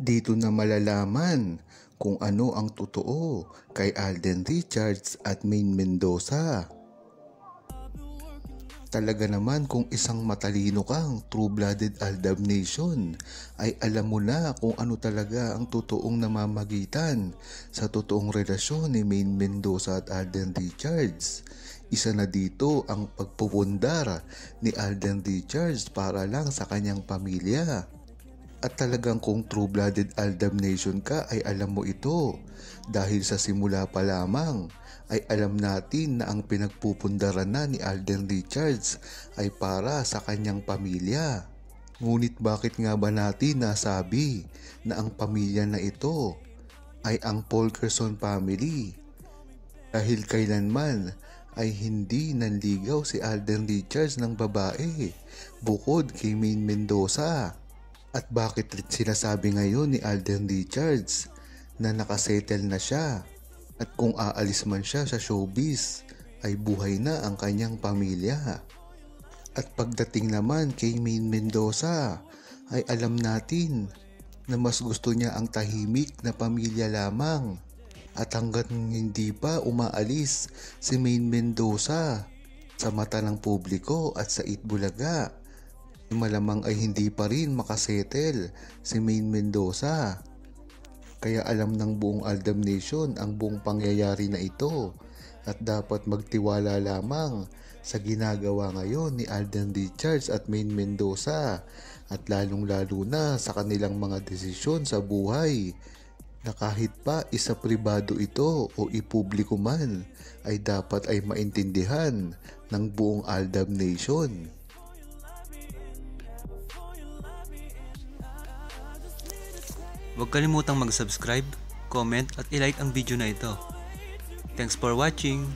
Dito na malalaman kung ano ang totoo kay Alden Richards at Maine Mendoza. Talaga naman kung isang matalino kang true-blooded Aldab Nation ay alam mo na kung ano talaga ang totoong namamagitan sa totoong relasyon ni Maine Mendoza at Alden Richards. Isa na dito ang pagpupundar ni Alden Richards para lang sa kanyang pamilya. At talagang kung true-blooded Aldab Nation ka ay alam mo ito dahil sa simula pa lamang ay alam natin na ang pinagpupundaran na ni Alden Richards ay para sa kanyang pamilya. Ngunit bakit nga ba natin nasabi na ang pamilya na ito ay ang Fulkerson family? Dahil kailanman ay hindi nanligaw si Alden Richards ng babae bukod kay Maine Mendoza. At bakit sinasabi ngayon ni Alden Richards na nakasettle na siya at kung aalis man siya sa showbiz ay buhay na ang kanyang pamilya? At pagdating naman kay Maine Mendoza ay alam natin na mas gusto niya ang tahimik na pamilya lamang. At hanggang hindi pa umaalis si Maine Mendoza sa mata ng publiko at sa Itbulaga, malamang ay hindi pa rin makasettle si Maine Mendoza. Kaya alam ng buong Aldab Nation ang buong pangyayari na ito at dapat magtiwala lamang sa ginagawa ngayon ni Alden Richards at Maine Mendoza at lalong-lalo na sa kanilang mga desisyon sa buhay na kahit pa isa pribado ito o ipubliko man ay dapat ay maintindihan ng buong Aldab Nation. Huwag kalimutang mag-subscribe, comment at i-like ang video na ito. Thanks for watching!